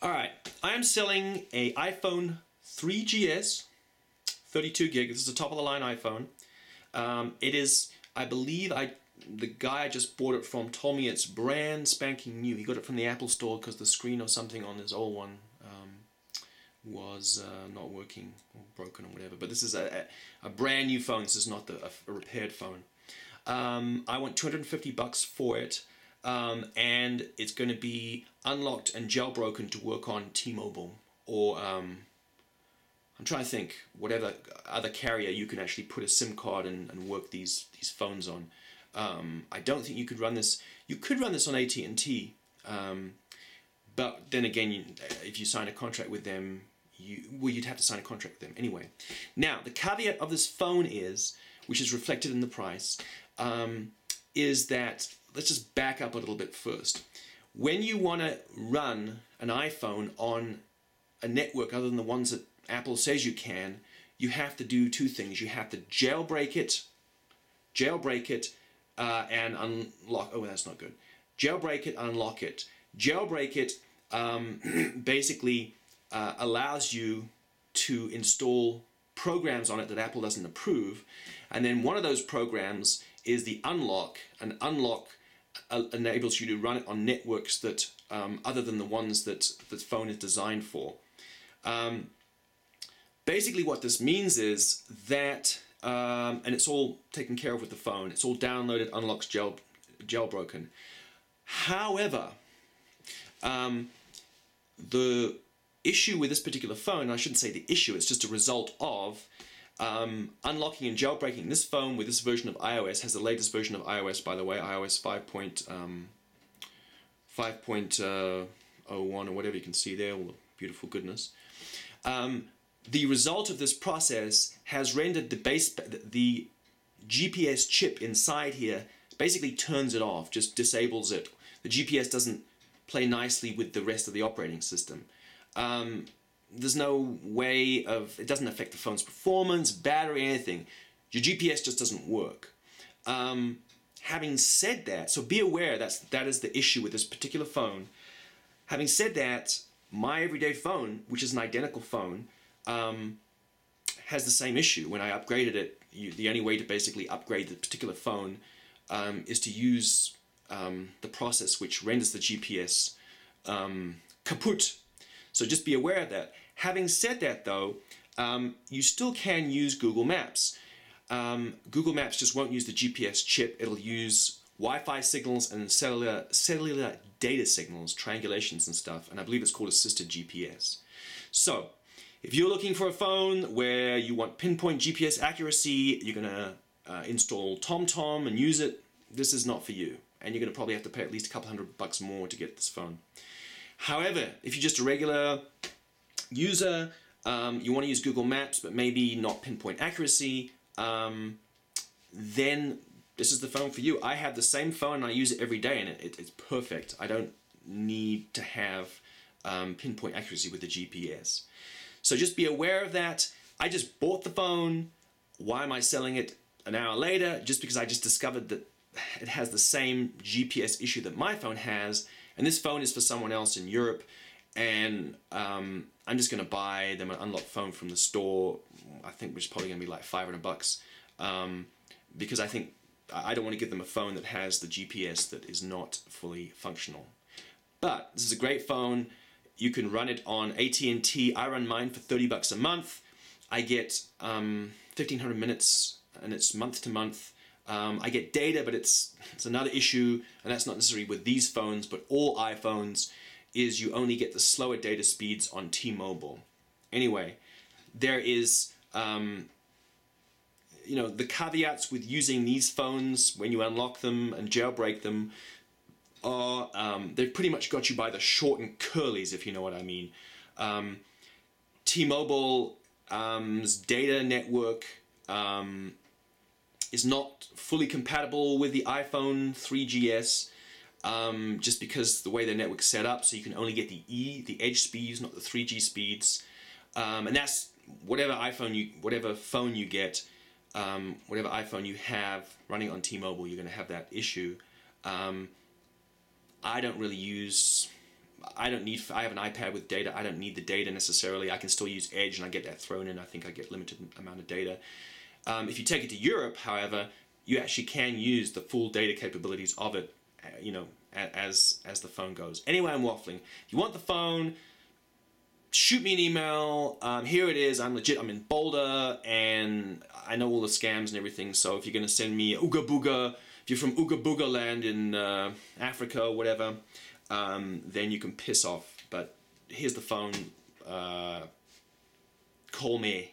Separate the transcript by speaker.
Speaker 1: Alright, I am selling a iPhone 3GS, 32 gig. This is a top of the line iPhone. It is, I believe, the guy I just bought it from told me it's brand spanking new. He got it from the Apple store because the screen or something on his old one was not working or broken or whatever. But this is a brand new phone. This is not a repaired phone. I want $250 for it. And it's going to be unlocked and jailbroken to work on T-Mobile or I'm trying to think whatever other carrier you can actually put a SIM card and work these phones on. I don't think you could run this. You could run this on AT&T, but then again, if you sign a contract with them, you'd have to sign a contract with them anyway. Now, the caveat of this phone is, which is reflected in the price, is that. Let's just back up a little bit first. When you want to run an iPhone on a network other than the ones that Apple says you can, you have to do two things. You have to jailbreak it, and unlock. Oh, that's not good. Jailbreak it, unlock it. Jailbreak it basically allows you to install programs on it that Apple doesn't approve, and then one of those programs is the unlock, and unlock enables you to run it on networks that other than the ones that the phone is designed for. Basically what this means is that, and it's all taken care of with the phone, it's all downloaded, unlocked, jailbroken. However, the issue with this particular phone, I shouldn't say the issue, it's just a result of unlocking and jailbreaking this phone with this version of iOS. Has the latest version of iOS, by the way, iOS 5.01 or whatever you can see there, all the beautiful goodness. The result of this process has rendered the GPS chip inside here basically turns it off, just disables it. The GPS doesn't play nicely with the rest of the operating system. There's no way of, it doesn't affect the phone's performance, battery, anything. Your GPS just doesn't work. Having said that, so be aware that is the issue with this particular phone. Having said that, my everyday phone, which is an identical phone, has the same issue. When I upgraded it, the only way to basically upgrade the particular phone is to use the process which renders the GPS kaput. So just be aware of that. Having said that though, you still can use Google Maps. Google Maps just won't use the GPS chip. It'll use Wi-Fi signals and cellular data signals, triangulations and stuff, and I believe it's called assisted GPS. So, if you're looking for a phone where you want pinpoint GPS accuracy, you're going to install TomTom and use it, this is not for you. And you're going to probably have to pay at least a couple $100 more to get this phone. However, if you're just a regular user, you want to use Google Maps, but maybe not pinpoint accuracy, then this is the phone for you. I have the same phone and I use it every day, and it's perfect. I don't need to have pinpoint accuracy with the GPS. So just be aware of that. I just bought the phone. Why am I selling it an hour later? Just because I just discovered that it has the same GPS issue that my phone has, and this phone is for someone else in Europe, and I'm just going to buy them an unlocked phone from the store. I think which is probably going to be like $500, because I think I don't want to give them a phone that has the GPS that is not fully functional. But this is a great phone. You can run it on AT&T. I run mine for $30 a month. I get 1,500 minutes, and it's month to month. I get data, but it's another issue, and that's not necessarily with these phones, but all iPhones, is you only get the slower data speeds on T-Mobile. Anyway, there is, the caveats with using these phones when you unlock them and jailbreak them are, they've pretty much got you by the short and curlies, if you know what I mean. T-Mobile's data network is not fully compatible with the iPhone 3GS, just because the way the network's set up, so you can only get the edge speeds, not the 3G speeds, and that's whatever phone you get, whatever iPhone you have running on T-Mobile, you're going to have that issue. I don't really use I have an iPad with data. I don't need the data necessarily. I can still use Edge and I get that thrown in. I think I get limited amount of data. If you take it to Europe, however, you actually can use the full data capabilities of it, you know, as the phone goes. Anyway, I'm waffling. If you want the phone, shoot me an email. Here it is. I'm legit. I'm in Boulder, and I know all the scams and everything. So if you're gonna send me Ooga Booga, if you're from Ooga Booga land in Africa or whatever, then you can piss off. But here's the phone. Call me.